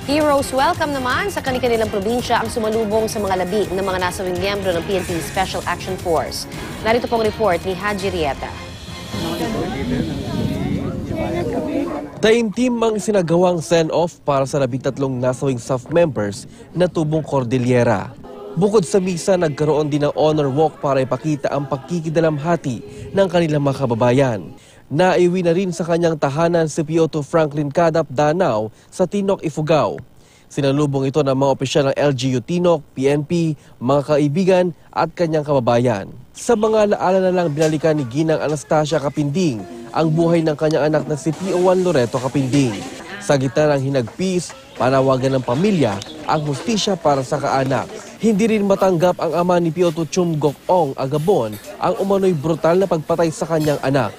Heroes welcome naman sa kanilang probinsya ang sumalubong sa mga labi ng mga nasawing miyembro ng PNP Special Action Force. Narito pong report ni Haji Rieta. Taimtim ang sinagawang send-off para sa 13 nasawing staff members na tubong Cordillera. Bukod sa misa, nagkaroon din ng honor walk para ipakita ang pagkikidalamhati ng kanilang mga kababayan. Naiwi na rin sa kanyang tahanan si P.O.2 Franklin Cadap Danao sa Tinok, Ifugao. Sinalubong ito ng mga opisyal ng LGU Tinok, PNP, mga kaibigan at kanyang kababayan. Sa mga alaala na lang binalikan ni Ginang Anastasia Kapinding ang buhay ng kanyang anak na si P.O.1 Loreto Kapinding. Sa gitna ng hinagpis, panawagan ng pamilya ang hustisya para sa kaanak. Hindi rin matanggap ang ama ni P.O.2 Chum Gok Ong Agabon ang umano'y brutal na pagpatay sa kanyang anak.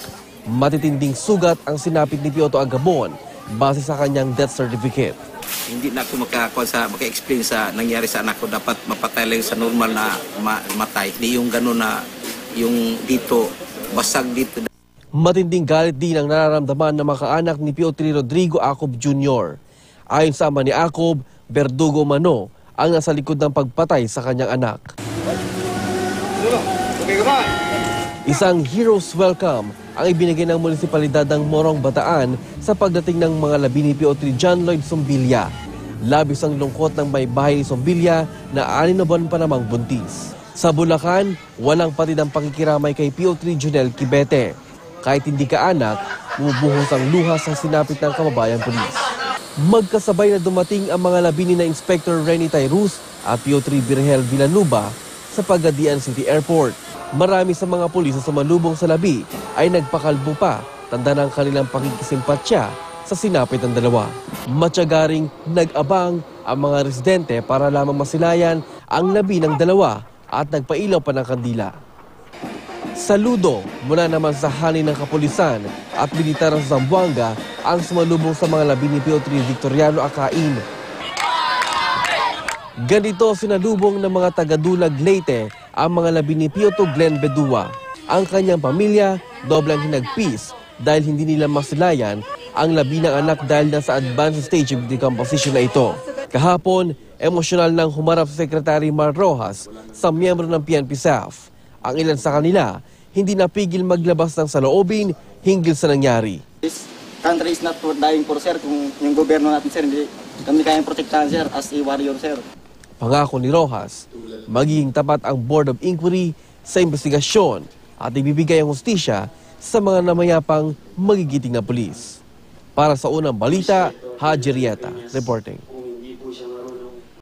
Matitinding sugat ang sinapit ni P.O.2 Agabon base sa kanyang death certificate. Hindi na ako maka-explain sa nangyari sa anak ko. Dapat mapatay lang sa normal na matay. Hindi yung gano'n na yung dito, basag dito. Matinding galit din ang nararamdaman ng mga kaanak ni P.O.3 Rodrigo Acob Jr. Ayon sa ama ni Acob, Berdugo Mano ang nasa likod ng pagpatay sa kanyang anak. Isang hero's welcome ang ibinigay ng munisipalidad ng Morong Bataan sa pagdating ng mga labi ni P.O.3 John Lloyd Sombilya. Labis ang lungkot ng may bahay ni Sombilya na 6 na buwan pa namang buntis. Sa Bulacan, walang patid ang pakikiramay kay P.O.3 Junel Kibete. Kahit hindi ka anak, bumubuhos ang luhas ang sinapit ng kababayang pulis. Magkasabay na dumating ang mga labi ni na Inspector Renny Tairus at P.O.3 Virgel Villanueva sa Pagadian City Airport. Marami sa mga pulis na sumalubong sa labi ay nagpakalbo pa, tanda ng kanilang pakikisimpatya sa sinapit ng dalawa. Matyagaring nag-abang ang mga residente para lamang masilayan ang labi ng dalawa at nagpailaw pa ng kandila. Saludo mula naman sa hanin ng kapulisan at militar sa Zamboanga ang sumalubong sa mga labi ni P.O.3 Victoriano Acain. Ganito sinalubong ng mga taga-Dulag Leyte ang mga labi ni P.O.2 Glenn Bedua. Ang kanyang pamilya, doblang hinagpis dahil hindi nila masilayan ang labi ng anak dahil nasa advanced stage of decomposition na ito. Kahapon, emosyonal nang humarap sa Secretary Mar Rojas sa miyembro ng PNP staff. Ang ilan sa kanila, hindi napigil maglabas ng saloobin hinggil sa nangyari. This country is not for dying for, sir. Kung yung gobyerno natin, sir, hindi kami kayang protektahan, sir, as a warrior, sir. Pangako ni Rojas, magiging tapat ang Board of Inquiry sa investigasyon at ibibigay ang hustisya sa mga namayapang magigiting na pulis. Para sa unang balita, Haji Rieta reporting.